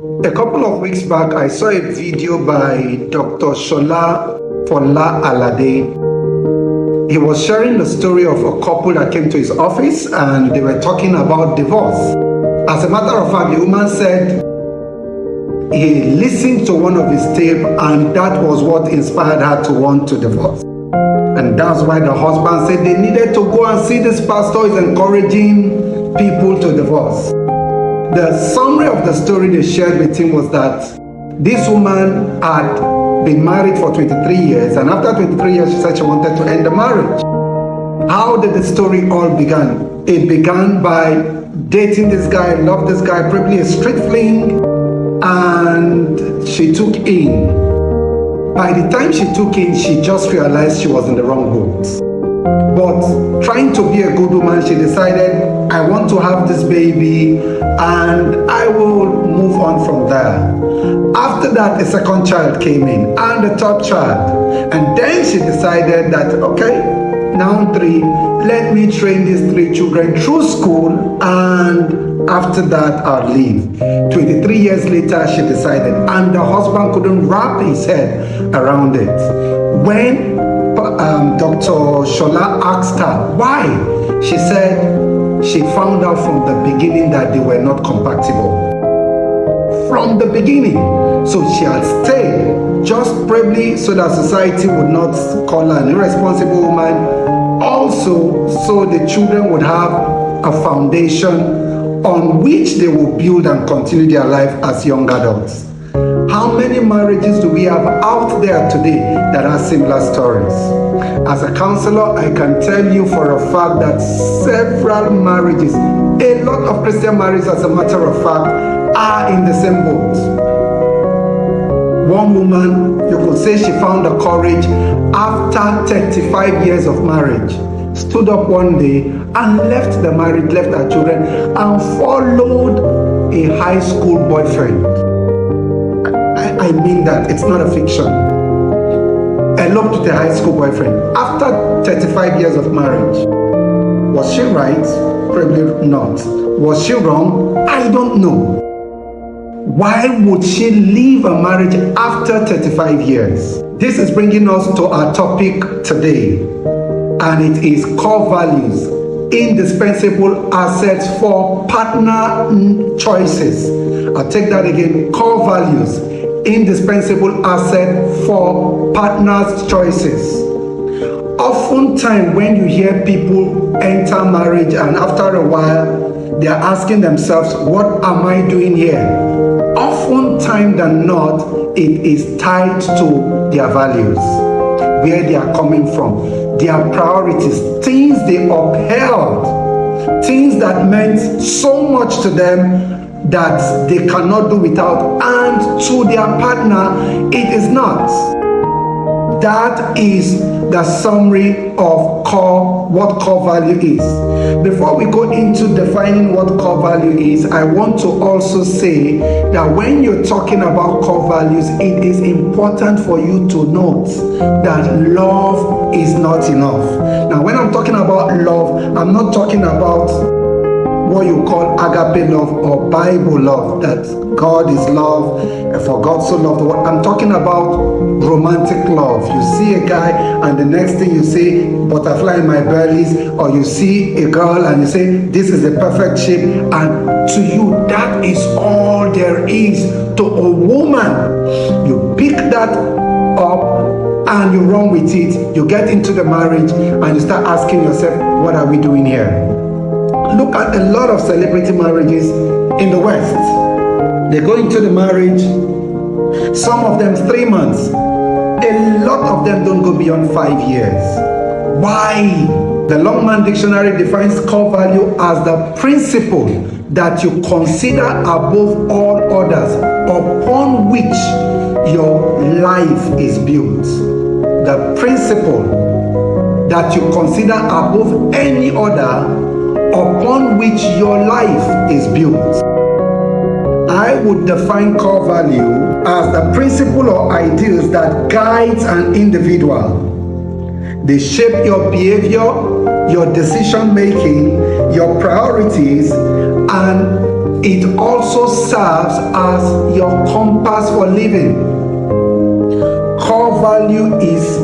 A couple of weeks back, I saw a video by Dr. Shola Fola Alade. He was sharing the story of a couple that came to his office and they were talking about divorce. As a matter of fact, the woman said he listened to one of his tape and that was what inspired her to want to divorce. And that's why the husband said they needed to go and see this pastor is encouraging people to divorce. The summary of the story they shared with him was that this woman had been married for 23 years, and after 23 years she said she wanted to end the marriage. How did the story all begin? It began by dating this guy, loved this guy, probably a street fling, and she took in. By the time she took in, she just realized she was in the wrong boat. But trying to be a good woman, she decided, I want to have this baby and I will move on from there. After that, a second child came in and a third child. And then she decided that, okay, now 3, let me train these 3 children through school and after that I'll leave. 23 years later, she decided, and the husband couldn't wrap his head around it. When Dr. Shola asked her why, she said she found out from the beginning that they were not compatible. From the beginning. So she had stayed just probably so that society would not call her an irresponsible woman. Also, so the children would have a foundation on which they will build and continue their life as young adults. How many marriages do we have out there today that have similar stories? As a counselor, I can tell you for a fact that several marriages, a lot of Christian marriages as a matter of fact, are in the same boat. One woman, you could say she found the courage after 35 years of marriage, stood up one day and left the marriage, left her children, and followed a high school boyfriend. I mean that, it's not a fiction. Eloped with a high school boyfriend after 35 years of marriage. Was she right? Probably not. Was she wrong? I don't know. Why would she leave a marriage after 35 years? This is bringing us to our topic today, and it is core values, indispensable assets for partner choices. I'll take that again. Core values, indispensable asset for partners' choices. Oftentimes when you hear people enter marriage and after a while they are asking themselves, what am I doing here? Oftentimes than not, it is tied to their values, where they are coming from, their priorities, things they upheld, things that meant so much to them that they cannot do without, and to their partner it is not. That is the summary of what core value is. Before we go into defining what core value is, I want to also say that when you're talking about core values, it is important for you to note that love is not enough. Now, when I'm talking about love, I'm not talking about what you call agape love or Bible love, that God is love, for God so loved the world. I'm talking about romantic love. You see a guy and the next thing you say, butterfly in my bellies, or you see a girl and you say, this is the perfect shape, and to you, that is all there is to a woman. You pick that up and you run with it. You get into the marriage and you start asking yourself, what are we doing here? Look at a lot of celebrity marriages in the West. They go into the marriage, some of them 3 months. A lot of them don't go beyond 5 years. Why? The Longman Dictionary defines core value as the principle that you consider above all others, upon which your life is built. The principle that you consider above any other, upon which your life is built. I would define core value as the principle or ideals that guides an individual. They shape your behavior, your decision making, your priorities, and it also also serves as your compass for living. Core value is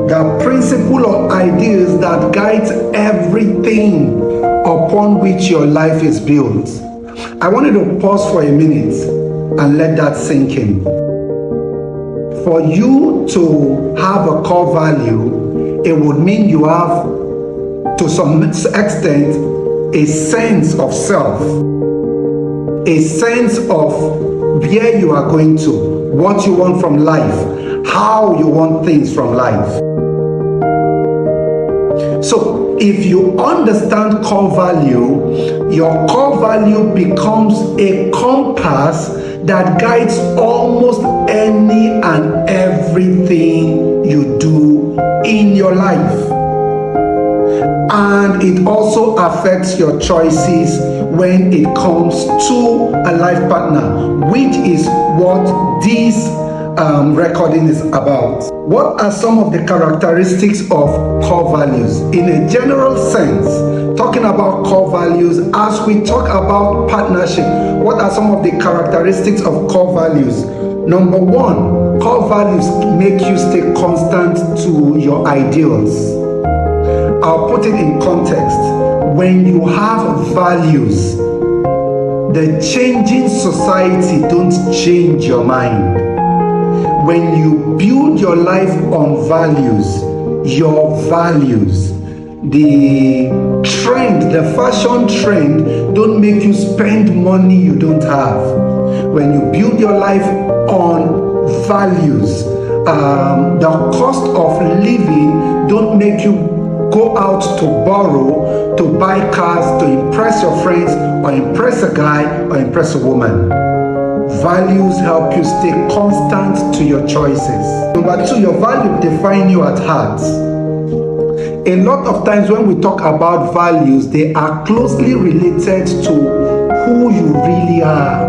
the principle or ideas that guides everything upon which your life is built. I wanted to pause for a minute and let that sink in. For you to have a core value, it would mean you have, to some extent, a sense of self, a sense of where you are going to, what you want from life, how you want things from life. So if you understand core value, your core value becomes a compass that guides almost any and everything you do in your life. And it also affects your choices when it comes to a life partner, which is what this recording is about. What are some of the characteristics of core values? In a general sense, talking about core values, as we talk about partnership, what are some of the characteristics of core values? Number one, core values make you stay constant to your ideals. I'll put it in context. When you have values, the changing society don't change your mind. When you build your life on values, your values, the trend, the fashion trend don't make you spend money you don't have. When you build your life on values, the cost of living don't make you go out to borrow, to buy cars, to impress your friends, or impress a guy, or impress a woman. Values help you stay constant to your choices. Number two, your values define you at heart. A lot of times when we talk about values, they are closely related to who you really are.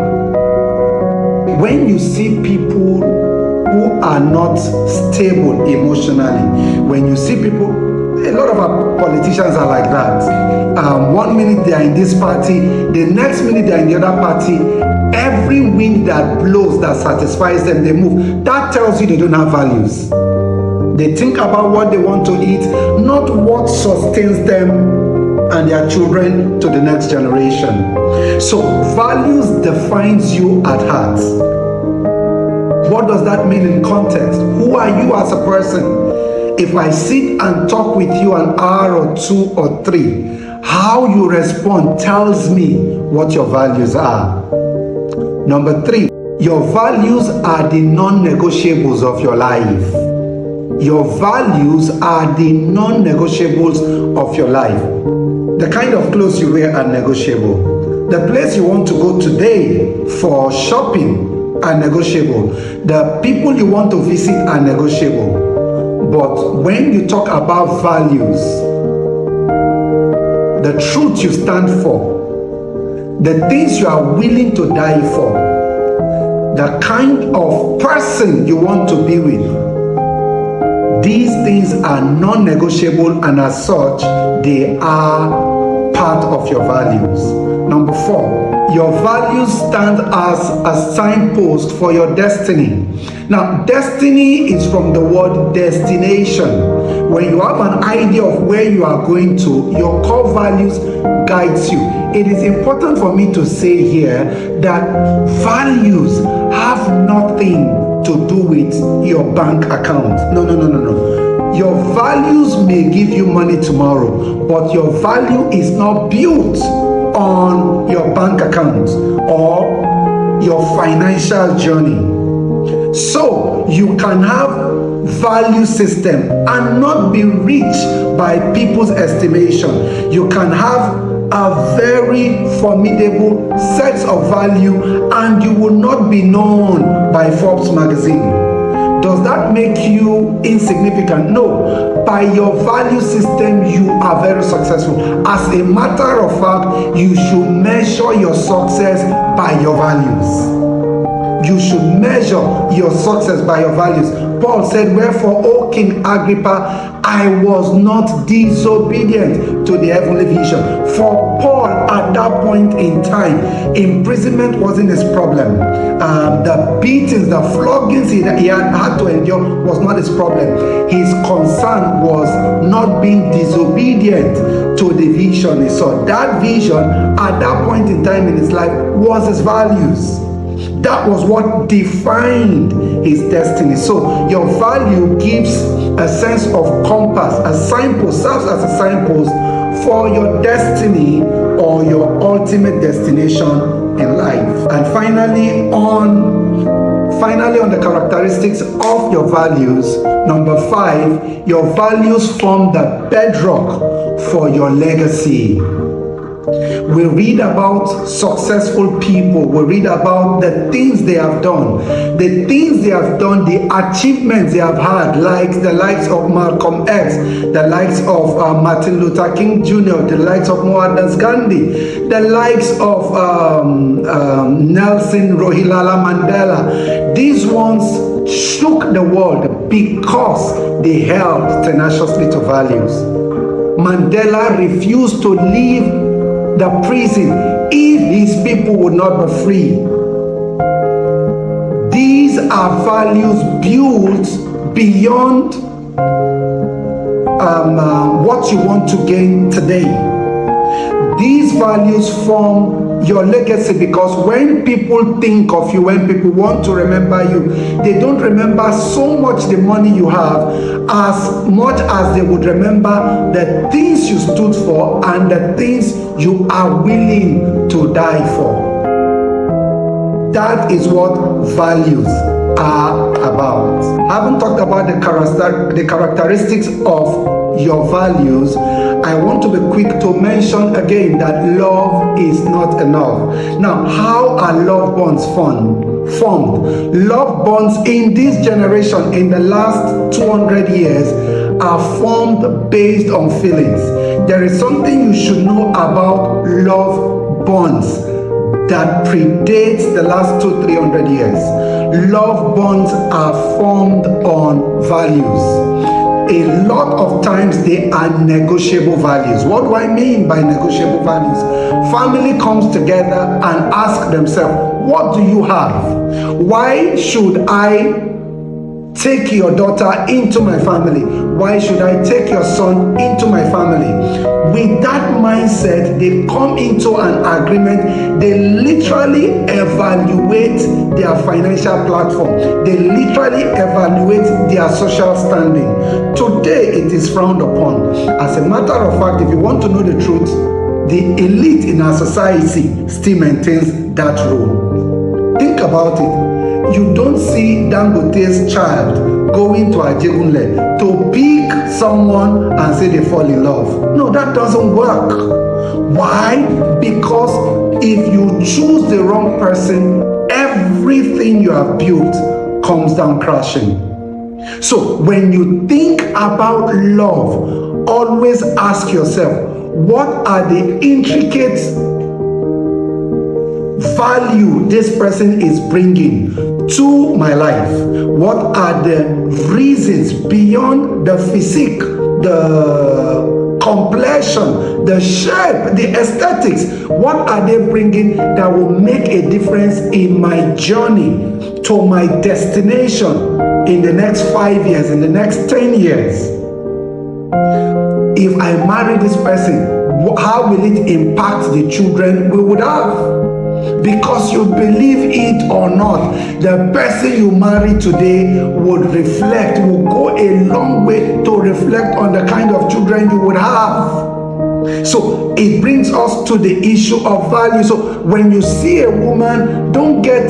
When you see people who are not stable emotionally, when you see people, a lot of our politicians are like that. 1 minute they are in this party, the next minute they are in the other party. Every wind that blows that satisfies them, they move. That tells you they don't have values. They think about what they want to eat, not what sustains them and their children to the next generation. So values defines you at heart. What does that mean in context? Who are you as a person? If I sit and talk with you an hour or 2 or 3, how you respond tells me what your values are. Number 3, your values are the non-negotiables of your life. Your values are the non-negotiables of your life. The kind of clothes you wear are negotiable. The place you want to go today for shopping are negotiable. The people you want to visit are negotiable. But when you talk about values, the truth you stand for, the things you are willing to die for, the kind of person you want to be with, these things are non-negotiable, and as such, they are part of your values. Number 4, your values stand as a signpost for your destiny. Now, destiny is from the word destination. When you have an idea of where you are going to, your core values guides you. It is important for me to say here that values have nothing to do with your bank account. No. Your values may give you money tomorrow, but your value is not built on your bank account or your financial journey. So you can have value system and not be rich by people's estimation. You can have a very formidable set of value and you will not be known by Forbes magazine. Does that make you insignificant? No. By your value system, you are very successful. As a matter of fact, you should measure your success by your values. you should measure your success by your values. Paul said, wherefore, O King Agrippa, I was not disobedient to the heavenly vision. For Paul, at that point in time, imprisonment wasn't his problem. The beatings, the floggings he had to endure was not his problem. His concern was not being disobedient to the vision he saw. That vision, at that point in time in his life, was his values. That was what defined his destiny. So your value gives a sense of compass, a signpost, serves as a signpost for your destiny or your ultimate destination in life. And finally on the characteristics of your values, number 5, your values form the bedrock for your legacy. We read about successful people. We read about the things they have done. The things they have done, the achievements they have had, like the likes of Malcolm X, the likes of Martin Luther King Jr., the likes of Mohandas Gandhi, the likes of Nelson Rolihlahla Mandela. These ones shook the world because they held tenaciously to values. Mandela refused to leave the prison if his people would not be free. These are values built beyond what you want to gain today. These values form your legacy, because when people think of you, when people want to remember you, they don't remember so much the money you have as much as they would remember the things you stood for and the things you are willing to die for. That is what values are about. Having talked about the characteristics of your values, I want to be quick to mention again that love is not enough. Now, how are love bonds formed? Love bonds in this generation, in the last 200 years, are formed based on feelings. There is something you should know about love bonds that predates the last 200-300 years. Love bonds are formed on values. A lot of times they are negotiable values. What do I mean by negotiable values? Family comes together and ask themselves, what do you have? Why should I take your daughter into my family? Why should I take your son into my family? With that mindset, they come into an agreement. They literally evaluate their financial platform. They literally evaluate their social standing. Today, it is frowned upon. As a matter of fact, if you want to know the truth, the elite in our society still maintains that role. Think about it. You don't see Dangote's child going to Ajegunle to pick someone and say they fall in love. No, that doesn't work. Why? Because if you choose the wrong person, everything you have built comes down crashing. So when you think about love, always ask yourself, what are the intricate value this person is bringing to my life? What are the reasons beyond the physique, the complexion, the shape, the aesthetics? What are they bringing that will make a difference in my journey to my destination in the next 5 years, in the next 10 years? If I marry this person, how will it impact the children we would have? Because you believe it or not, the person you marry today would go a long way to reflect on the kind of children you would have. So it brings us to the issue of value. So when you see a woman, don't get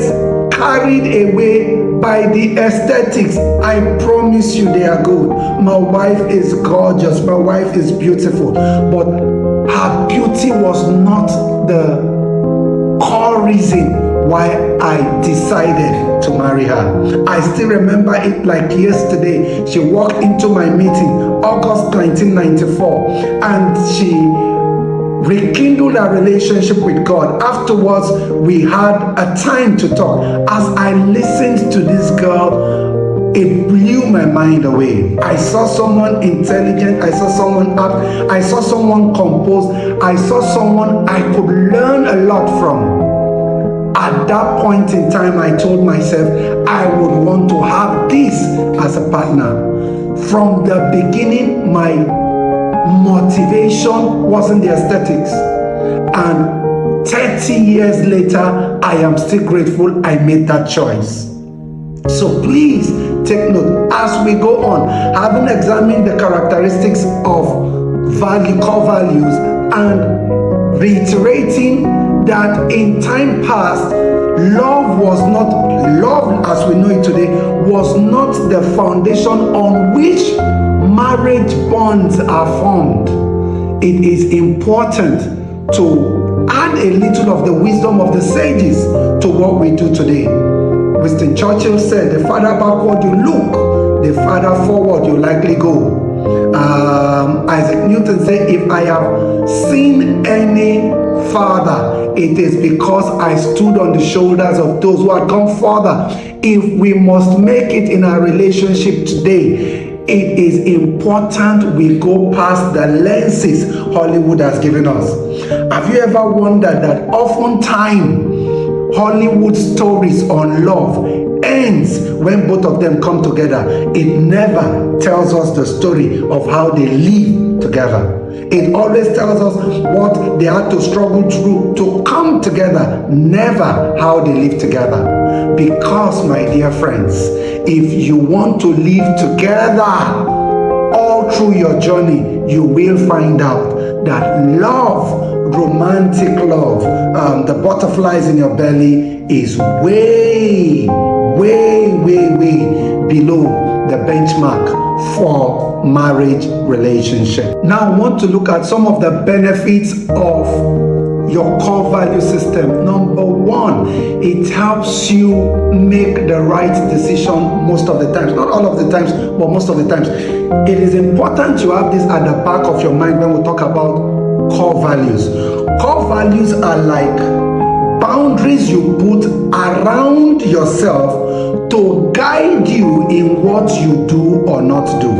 carried away by the aesthetics. I promise you they are good. My wife is gorgeous. My wife is beautiful. But her beauty was not the core reason why I decided to marry her. I still remember it like yesterday. She walked into my meeting, August 1994, and she rekindled our relationship with God. Afterwards, we had a time to talk. As I listened to this girl, it blew my mind away. I saw someone intelligent, I saw someone apt, I saw someone composed, I saw someone I could learn a lot from. At that point in time, I told myself I would want to have this as a partner. From the beginning, my motivation wasn't the aesthetics. And 30 years later, I am still grateful I made that choice. So please take note as we go on, having examined the characteristics of core values, and reiterating that in time past, love as we know it today was not the foundation on which marriage bonds are formed. It is important to add a little of the wisdom of the sages to what we do today. Winston Churchill said, the farther backward you look, the farther forward you likely go. Isaac Newton said, if I have seen any farther, it is because I stood on the shoulders of those who had gone further. If we must make it in our relationship today, it is important we go past the lenses Hollywood has given us. Have you ever wondered that oftentimes Hollywood stories on love ends when both of them come together? It never tells us the story of how they live together. It always tells us what they had to struggle through to come together, never how they live together. Because, my dear friends, if you want to live together all through your journey, you will find out that love, romantic love, the butterflies in your belly is way below the benchmark for marriage relationship. Now I want to look at some of the benefits of your core value system. Number one, it helps you make the right decision most of the times. Not all of the times, but most of the times. It is important to have this at the back of your mind when we talk about core values. Core values are like boundaries you put around yourself to guide you in what you do or not do.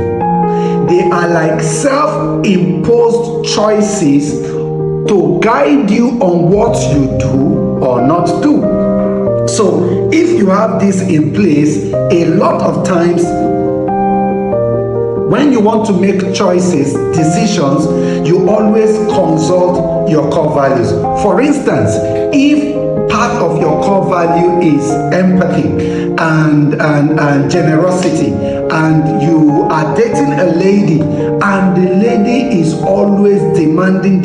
They are like self-imposed choices to guide you on what you do or not do. So if you have this in place, a lot of times when you want to make choices, decisions, you always consult your core values. For instance, if part of your core value is empathy and generosity, and you are dating a lady and the lady is always demanding,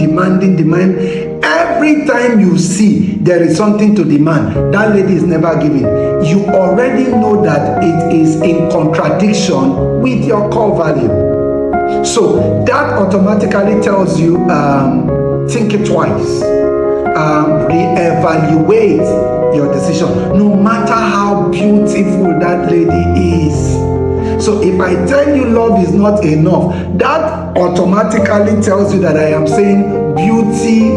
every time you see there is something to demand, that lady is never giving, you already know that it is in contradiction with your core value. So that automatically tells you, think it twice. Reevaluate your decision, no matter how beautiful that lady is. So if I tell you love is not enough, that automatically tells you that I am saying beauty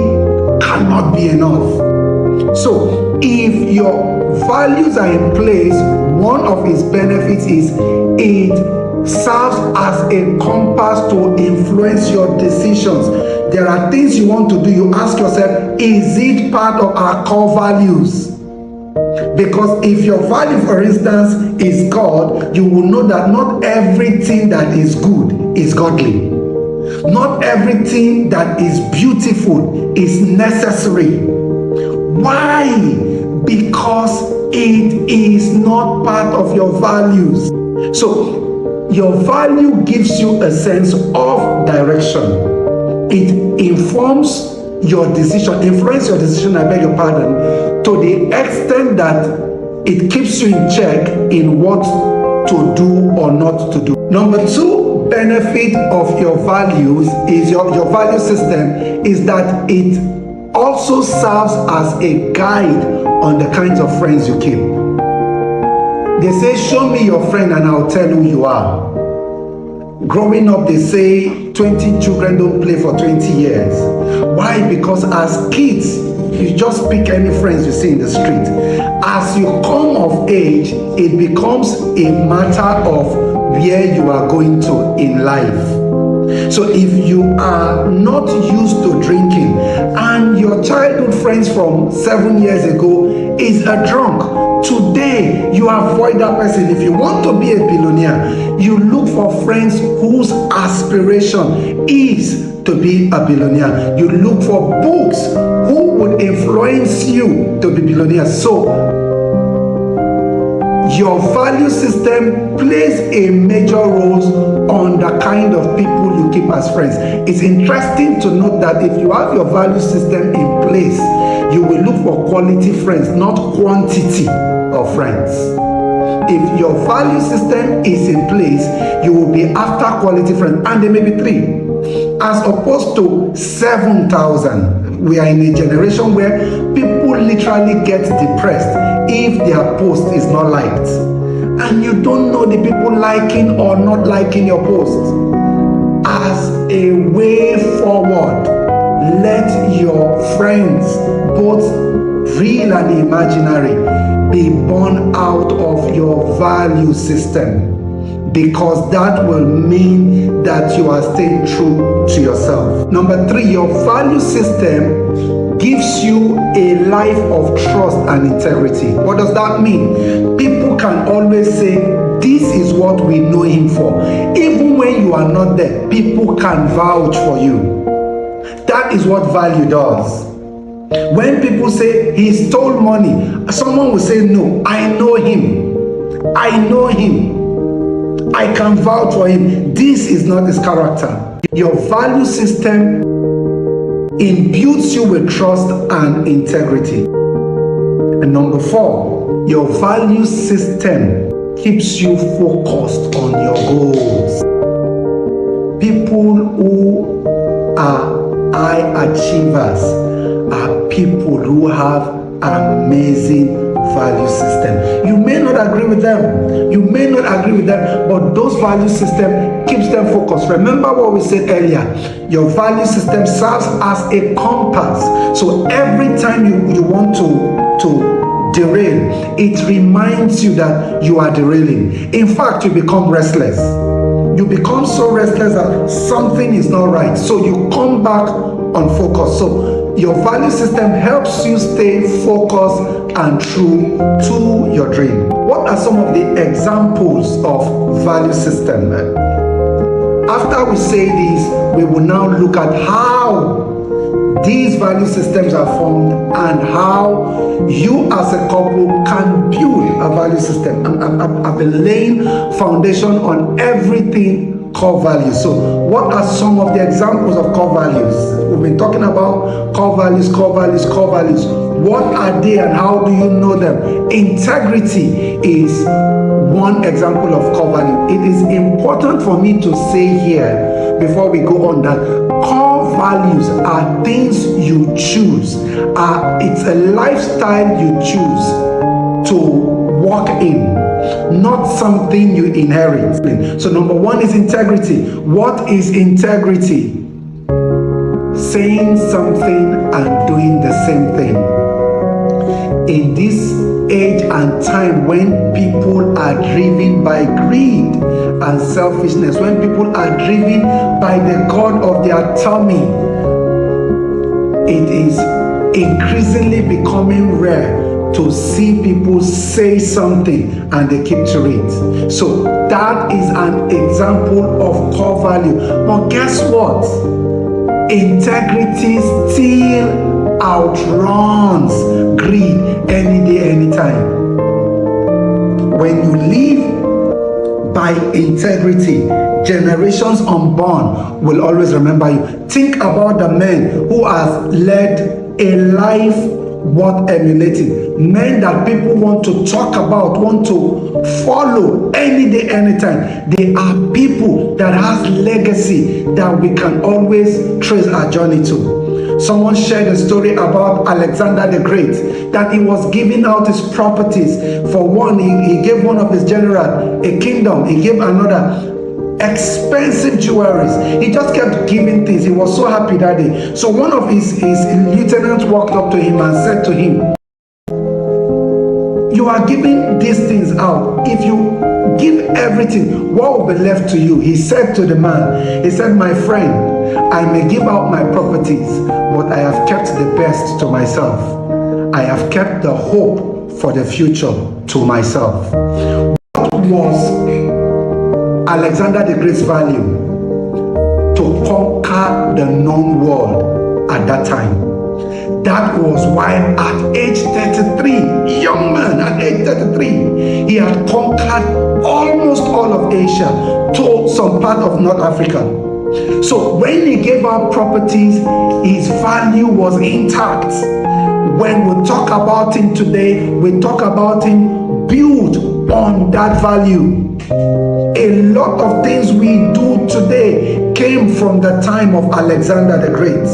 cannot be enough. So if your values are in place, one of its benefits is it serves as a compass to influence your decisions. There are things you want to do, you ask yourself, is it part of our core values? Because if your value, for instance, is God, you will know that not everything that is good is godly. Not everything that is beautiful is necessary. Why? Because it is not part of your values. So your value gives you a sense of direction. It informs your decision, influence your decision, I beg your pardon, to the extent that it keeps you in check in what to do or not to do. Number two benefit of your values is your value system is that it also serves as a guide on the kinds of friends you keep. They say, show me your friend and I'll tell who you are. Growing up, they say, 20 children don't play for 20 years. Why? Because as kids, you just pick any friends you see in the street. As you come of age, it becomes a matter of where you are going to in life. So if you are not used to drinking and your childhood friends from 7 years ago is a drunk, today you avoid that person. If you want to be a billionaire, you look for friends whose aspiration is to be a billionaire. You look for books who would influence you to be billionaires. So your value system plays a major role on the kind of people you keep as friends. It's interesting to note that if you have your value system in place, you will look for quality friends, not quantity of friends. If your value system is in place, you will be after quality friends, and there may be 3 as opposed to 7,000. We are in a generation where people literally get depressed if their post is not liked, and you don't know the people liking or not liking your post. As a way forward, let your friends, both real and imaginary, be born out of your value system, because that will mean that you are staying true to yourself. Number 3, your value system gives you a life of trust and integrity. What does that mean? People can always say, this is what we know him for. Even when you are not there, people can vouch for you. That is what value does. When people say he stole money, someone will say, no, I know him. I know him. I can vouch for him. This is not his character. Your value system imbues you with trust and integrity. And number 4, your value system keeps you focused on your goals. People who are high achievers are people who have amazing value system. You may not agree with them, but those value system keeps them focused. Remember what we said earlier, your value system serves as a compass. So every time you want to derail, it reminds you that you are derailing. In fact, you become restless. You become so restless that something is not right, so you come back on focus. So your value system helps you stay focused and true to your dream. What are some of the examples of value system? After we say this, we will now look at how these value systems are formed and how you as a couple can build a value system. I've been laying foundation on everything core values. So what are some of the examples of core values? We've been talking about core values. What are they and how do you know them? Integrity is one example of core value. It is important for me to say here before we go on that core values are things you choose. It's a lifestyle you choose to walk in, not something you inherit. So number 1 is integrity. What is integrity? Saying something and doing the same thing. In this age and time when people are driven by greed and selfishness, when people are driven by the god of their tummy, it is increasingly becoming rare to see people say something and they keep to it. So that is an example of core value. But guess what? Integrity still outruns greed any day, anytime. When you live by integrity, generations unborn will always remember you. Think about the men who have led a life worth emulating, men that people want to talk about, want to follow any day, anytime. They are people that has legacy that we can always trace our journey to. Someone shared a story about Alexander the Great, that he was giving out his properties. For one, he gave one of his generals a kingdom, he gave another expensive jewelries. He just kept giving things. He was so happy that day. So one of his lieutenants walked up to him and said to him, you are giving these things out. If you give everything, what will be left to you? He said to the man, he said, my friend, I may give out my properties, but I have kept the best to myself. I have kept the hope for the future to myself. What was Alexander the Great's value? To conquer the known world at that time. That was why at age 33, young man at age 33, he had conquered almost all of Asia to some part of North Africa. So when he gave out properties, his value was intact. When we talk about him today, we talk about him built on that value. A lot of things we do today came from the time of Alexander the Great.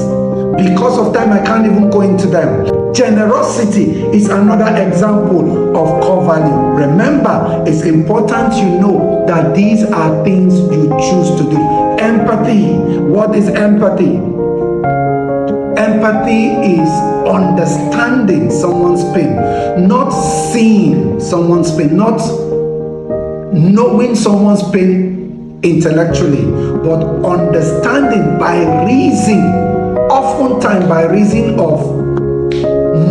Because of time, I can't even go into them. Generosity is another example of core value. Remember, it's important you know that these are things you choose to do. Empathy. What is empathy? Empathy is understanding someone's pain, not seeing someone's pain, not knowing someone's pain intellectually, but understanding by reason. Oftentimes by reason of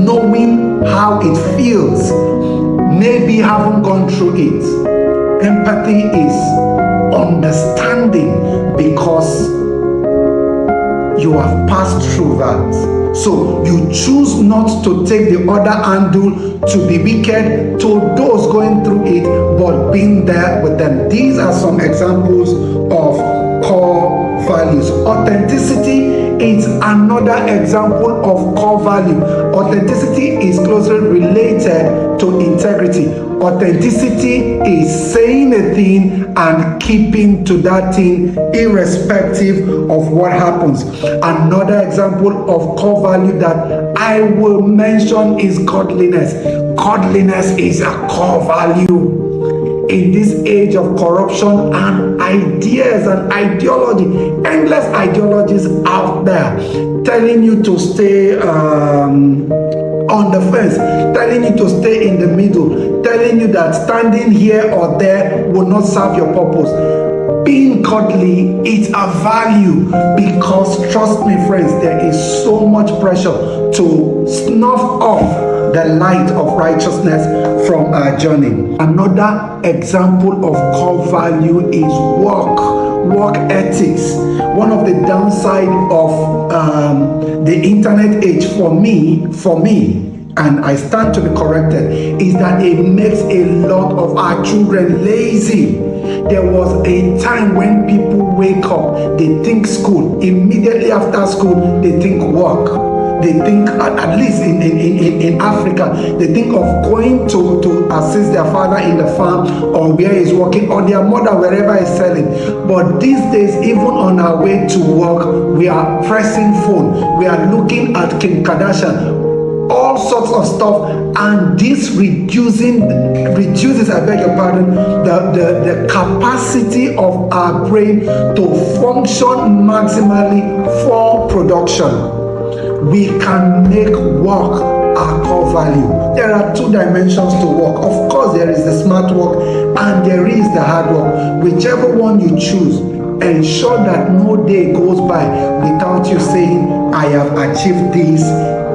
knowing how it feels, maybe haven't gone through it. Empathy is understanding because you have passed through that. So you choose not to take the other handle to be wicked to those going through it, but being there with them. These are some examples of core values. Authenticity is another example of core value. Authenticity is closely related to integrity. Authenticity is saying a thing and keeping to that thing irrespective of what happens. Another example of core value that I will mention is godliness. Godliness is a core value. In this age of corruption and ideas and ideology, endless ideologies out there telling you to stay on the fence, telling you to stay in the middle, telling you that standing here or there will not serve your purpose. Being godly is a value because, trust me friends, there is so much pressure to snuff off the light of righteousness from our journey. Another example of core value is work ethics. One of the downside of the internet age for me, and I stand to be corrected, is that it makes a lot of our children lazy. There was a time when people wake up, they think school. Immediately after school, they think work. They think, at least in Africa, they think of going to assist their father in the farm or where he's working, or their mother wherever he's selling. But these days, even on our way to work, we are pressing phone. We are looking at Kim Kardashian, all sorts of stuff, and this reduces, I beg your pardon, the capacity of our brain to function maximally for production. We can make work our core value. There are two dimensions to work. Of course, there is the smart work and there is the hard work. Whichever one you choose, ensure that no day goes by without you saying, I have achieved this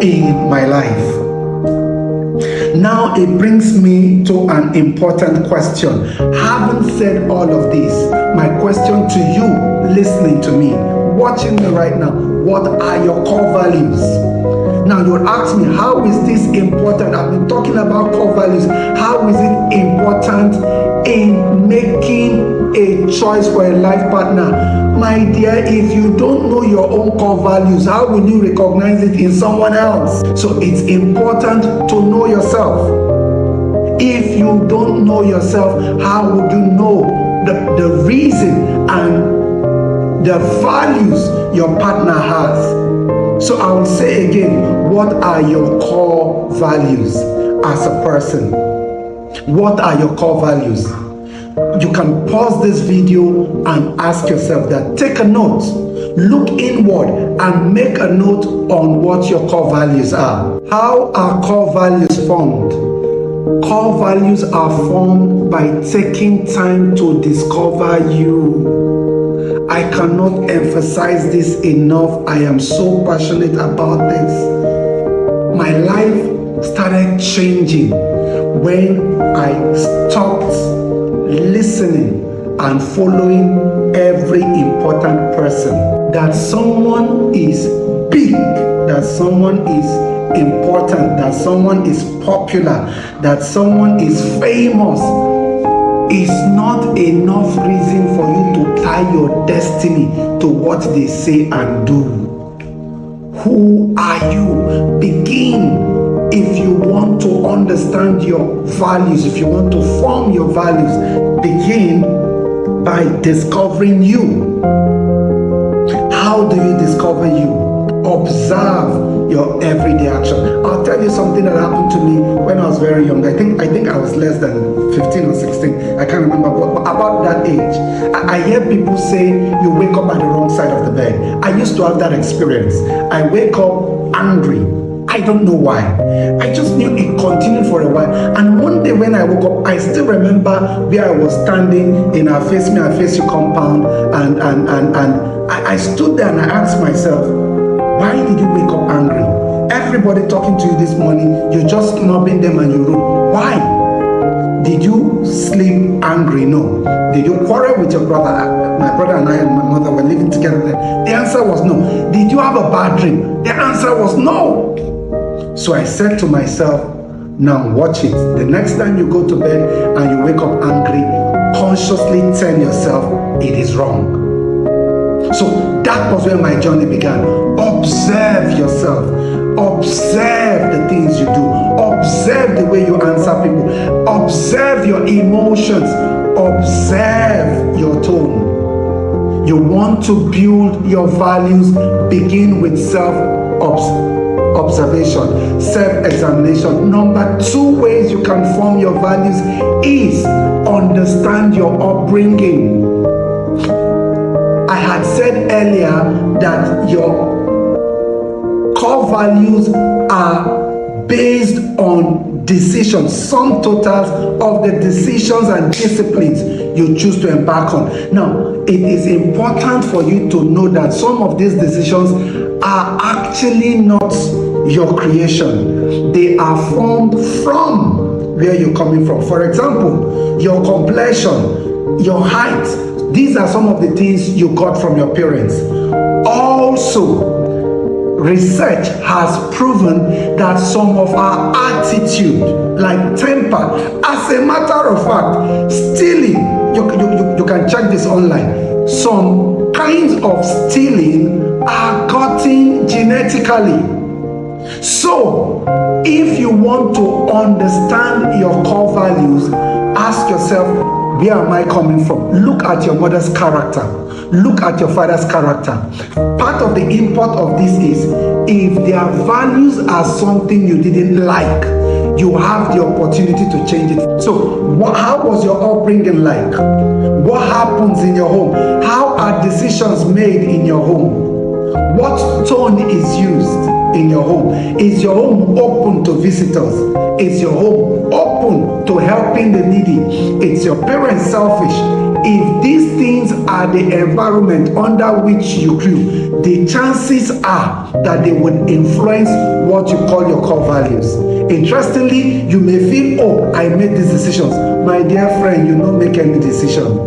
in my life. Now it brings me to an important question. Having said all of this, my question to you listening to me, watching me right now, what are your core values? Now you'll ask me, how is this important? I've been talking about core values. How is it important in making a choice for a life partner? My dear, if you don't know your own core values, how will you recognize it in someone else? So it's important to know yourself. If you don't know yourself, how would you know the reason and the values your partner has? So I will say again, what are your core values as a person? What are your core values? you can pause this video and ask yourself that. Take a note, look inward and make a note on what your core values are. How are core values formed? Core values are formed by taking time to discover you. I cannot emphasize this enough. I am so passionate about this. My life started changing when I stopped listening and following every important person. That someone is big, that someone is important, that someone is popular, that someone is famous is not enough reason for you to tie your destiny to what they say and do. Who are you? Begin. If you want to understand your values, if you want to form your values, begin by discovering you. How do you discover you? Observe your everyday action. I'll tell you something that happened to me when I was very young. I think I was less than 15 or 16. I can't remember, but about that age, I hear people say you wake up at the wrong side of the bed. I used to have that experience. I wake up angry. I don't know why. I just knew it continued for a while. And one day when I woke up, I still remember where I was standing in our Face Me and Face You compound, and I stood there and I asked myself, why did you wake up angry? Everybody talking to you this morning, you're just snubbing them and you wrote. Why? Did you sleep angry? No. Did you quarrel with your brother? My brother and I and my mother were living together. The answer was no. Did you have a bad dream? The answer was no. So I said to myself, now watch it. The next time you go to bed and you wake up angry, consciously tell yourself it is wrong. So that was where my journey began. Observe yourself. Observe the things you do. Observe the way you answer people. Observe your emotions. Observe your tone. You want to build your values, begin with self-observation, self-examination. Number 2 ways you can form your values is understand your upbringing. I had said earlier that your core values are based on decisions, sum totals of the decisions and disciplines you choose to embark on. Now, it is important for you to know that some of these decisions are actually not your creation. They are formed from where you're coming from. For example, your complexion, your height, these are some of the things you got from your parents. Also, research has proven that some of our attitude, like temper, as a matter of fact, stealing, you can check this online. Some kinds of stealing are gotten genetically. So, if you want to understand your core values, ask yourself, where am I coming from? Look at your mother's character. Look at your father's character. Part of the import of this is, if their values are something you didn't like, you have the opportunity to change it. So, how was your upbringing like? What happens in your home? How are decisions made in your home? What tone is used in your home? Is your home open to visitors? Is your home open to helping the needy? Is your parents selfish? If these things are the environment under which you grew, the chances are that they would influence what you call your core values. Interestingly, you may feel, oh, I made these decisions. My dear friend, you don't make any decision.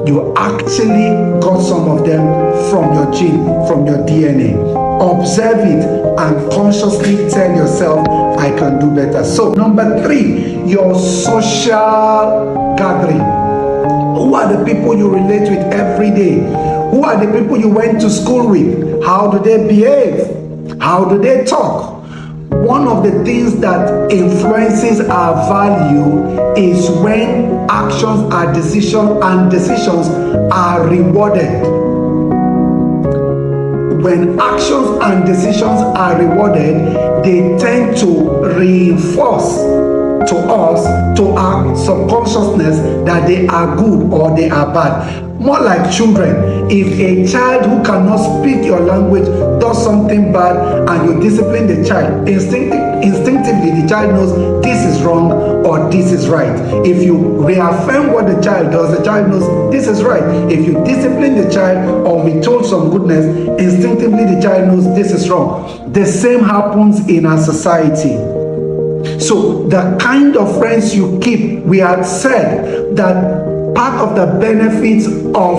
You actually got some of them from your gene, from your DNA. Observe it and consciously tell yourself, I can do better. So, number 3, your social gathering. Who are the people you relate with every day? Who are the people you went to school with? How do they behave? How do they talk? One of the things that influences our value is when actions are decisions are rewarded. When actions and decisions are rewarded, they tend to reinforce to us, to our subconsciousness, that they are good or they are bad. More like children. If a child who cannot speak your language does something bad and you discipline the child, instinctively the child knows this is wrong or this is right. If you reaffirm what the child does, the child knows this is right. If you discipline the child or withhold some goodness, instinctively the child knows this is wrong. The same happens in our society. So the kind of friends you keep, we had said that part of the benefits of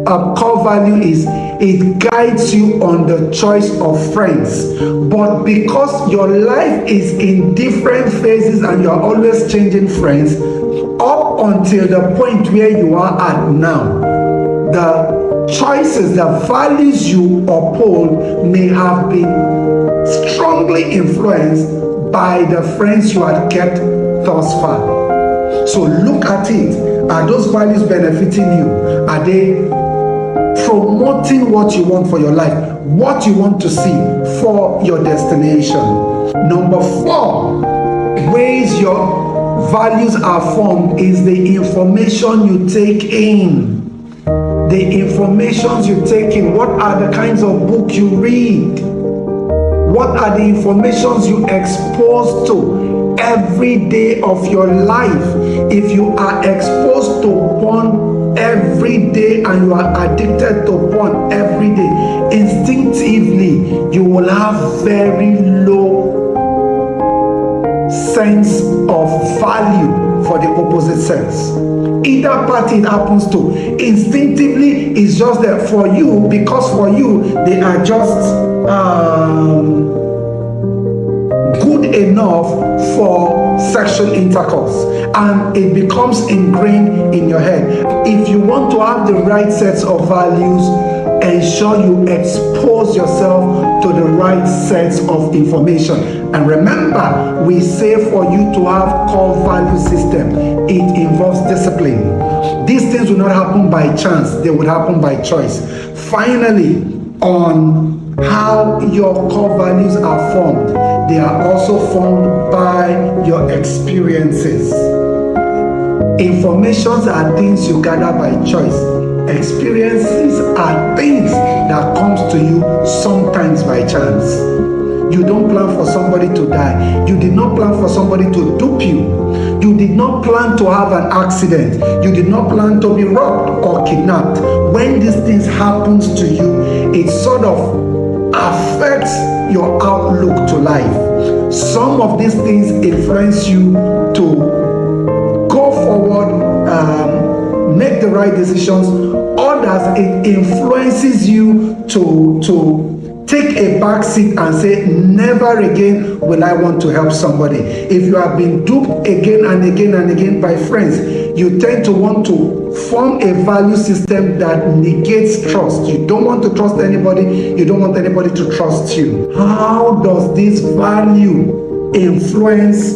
a core value is it guides you on the choice of friends. But because your life is in different phases and you're always changing friends, up until the point where you are at now, the choices, the values you uphold may have been strongly influenced by the friends you had kept thus far. So look at it. Are those values benefiting you? Are they promoting what you want for your life, what you want to see for your destination? Number 4, ways your values are formed is the information you take in. The informations you take in. What are the kinds of books you read? What are the informations you expose to every day of your life? If you are exposed to porn every day and you are addicted to porn every day, instinctively you will have very low sense of value for the opposite sex. Either party it happens to, instinctively it's just there for you, because for you they are just good enough for sexual intercourse, and it becomes ingrained in your head. If you want to have the right sets of values, ensure you expose yourself to the right sets of information. And remember, we say for you to have core value system, it involves discipline. These things will not happen by chance, they will happen by choice. Finally, on how your core values are formed, they are also formed by your experiences. Informations are things you gather by choice. Experiences are things that comes to you sometimes by chance. You don't plan for somebody to die. You did not plan for somebody to dupe you. You did not plan to have an accident. You did not plan to be robbed or kidnapped. When these things happens to you, it sort of affects your outlook to life. Some of these things influence you to go forward, make the right decisions. Others, it influences you to take a back seat and say, never again will I want to help somebody. If you have been duped again and again and again by friends, you tend to want to form a value system that negates trust. You don't want to trust anybody. You don't want anybody to trust you. How does this value influence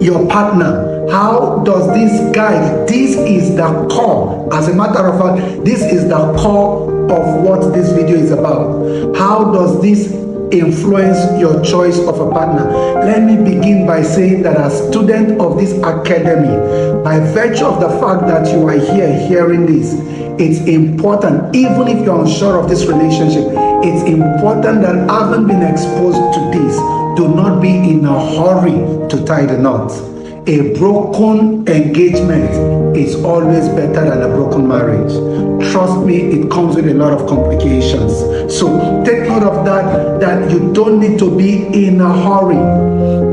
your partner? How does this guide? This is the core. As a matter of fact, this is the core of what this video is about. How does this influence your choice of a partner? Let me begin by saying that as a student of this academy, by virtue of the fact that you are here hearing this, it's important, even if you're unsure of this relationship, it's important that having been exposed to this, do not be in a hurry to tie the knot. A broken engagement is always better than a broken marriage. Trust me, it comes with a lot of complications. So take note of that you don't need to be in a hurry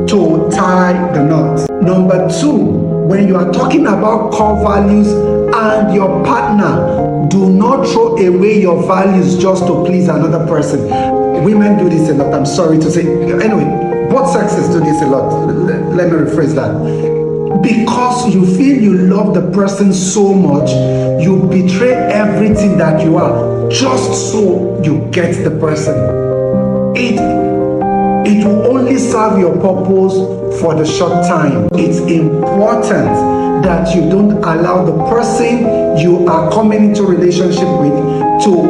to tie the knot. Number 2, when you are talking about core values and your partner, do not throw away your values just to please another person. Women do this a lot, I'm sorry to say. Anyway, both sexes do this a lot. Let me rephrase that. Because you feel you love the person so much, you betray everything that you are just so you get the person. It will only serve your purpose for the short time. It's important that you don't allow the person you are coming into relationship with to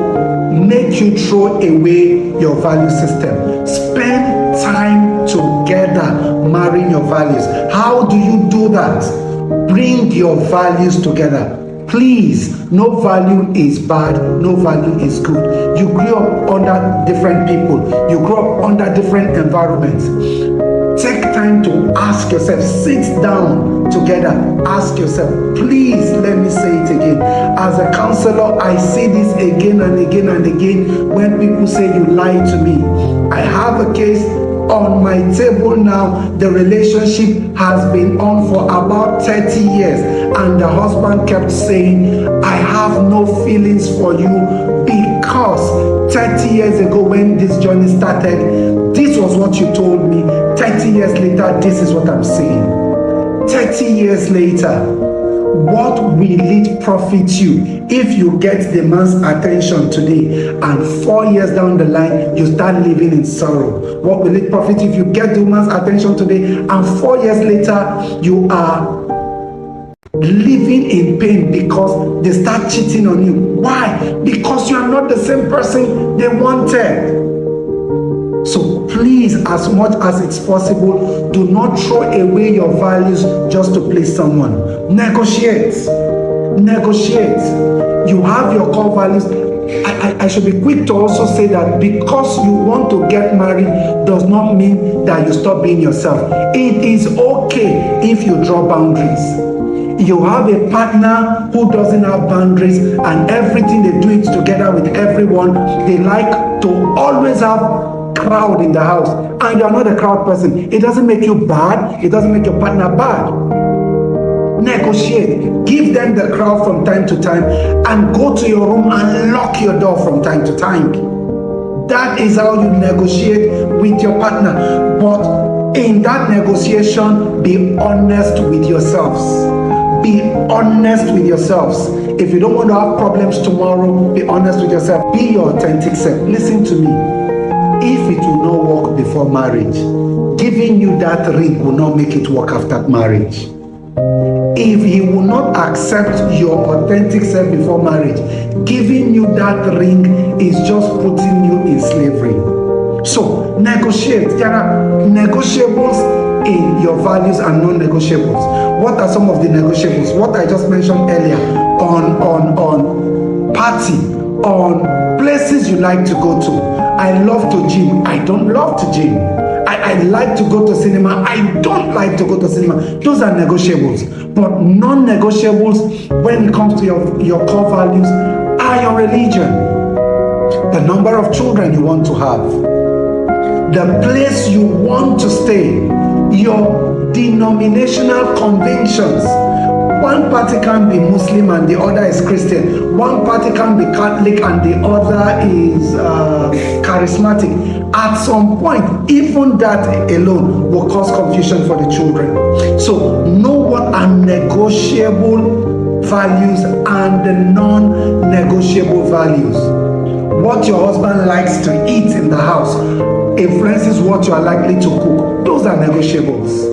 make you throw away your value system. Spend time together, marrying your values. How do you do that? Bring your values together. Please, no value is bad, no value is good. You grew up under different people, you grew up under different environments. Take time to ask yourself, sit down together, ask yourself. Please, let me say it again. As a counselor, I see this again and again and again when people say you lied to me. I have a case on my table now. The relationship has been on for about 30 years, and the husband kept saying, I have no feelings for you because 30 years ago when this journey started, this was what you told me. 30 years later, this is what I'm saying. 30 years later, what will it profit you if you get the man's attention today and 4 years down the line you start living in sorrow? What will it profit if you get the man's attention today and 4 years later you are living in pain because they start cheating on you? Why? Because you are not the same person they wanted. So please, as much as it's possible, do not throw away your values just to please someone. Negotiate. Negotiate. You have your core values. I should be quick to also say that because you want to get married does not mean that you stop being yourself. It is okay if you draw boundaries. You have a partner who doesn't have boundaries and everything they do it together with everyone. They like to always have crowd in the house, and you're not a crowd person. It doesn't make you bad. It doesn't make your partner bad. Negotiate. Give them the crowd from time to time and go to your room and lock your door from time to time. That is how you negotiate with your partner. But in that negotiation, be honest with yourselves. Be honest with yourselves. If you don't want to have problems tomorrow, be honest with yourself. Be your authentic self. Listen to me. If it will not work before marriage, giving you that ring will not make it work after marriage. If he will not accept your authentic self before marriage, giving you that ring is just putting you in slavery. So negotiate. There are negotiables in your values and non-negotiables. What are some of the negotiables? What I just mentioned earlier on party, on places you like to go to. I love to gym. I don't love to gym. I like to go to cinema. I don't like to go to cinema. Those are negotiables. But non-negotiables when it comes to your core values are your religion, the number of children you want to have, the place you want to stay, your denominational convictions. One party can be Muslim and the other is Christian. One party can be Catholic and the other is charismatic. At some point, even that alone will cause confusion for the children. So know what are negotiable values and the non-negotiable values. What your husband likes to eat in the house influences what you are likely to cook. Those are negotiables.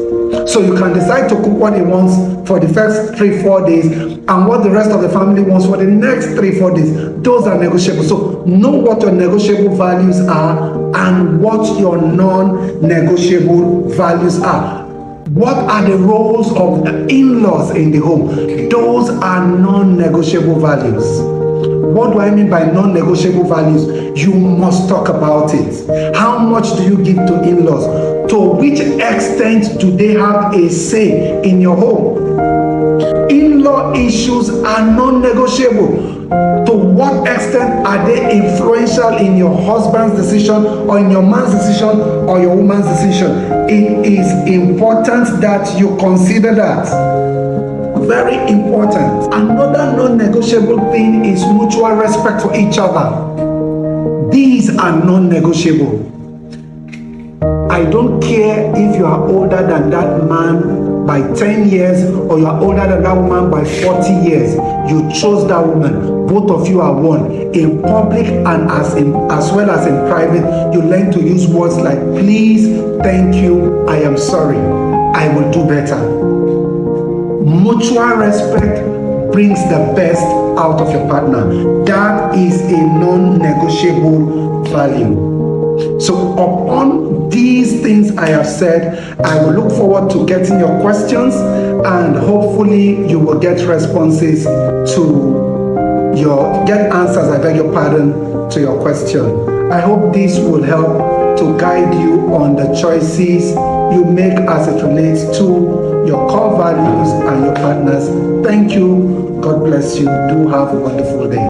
So you can decide to cook what he wants for the first 3-4 days and what the rest of the family wants for the next 3-4 days. Those are negotiable. So know what your negotiable values are and what your non-negotiable values are. What are the roles of in-laws in the home? Those are non-negotiable values. What do I mean by non-negotiable values? You must talk about it. How much do you give to in-laws? To which extent do they have a say in your home? In-law issues are non-negotiable. To what extent are they influential in your husband's decision or in your man's decision or your woman's decision? It is important that you consider that. Very important. Another non-negotiable thing is mutual respect for each other. These are non-negotiable. I don't care if you are older than that man by 10 years or you are older than that woman by 40 years. You chose that woman. Both of you are one. In public and as well as in private, you learn to use words like please, thank you, I am sorry, I will do better. Mutual respect brings the best out of your partner. That is a non-negotiable value. So upon these things I have said. I will look forward to getting your questions, and hopefully you will get responses to get answers, I beg your pardon, to your question. I hope this will help to guide you on the choices you make as it relates to your core values and your partners. Thank you. God bless you. Do have a wonderful day.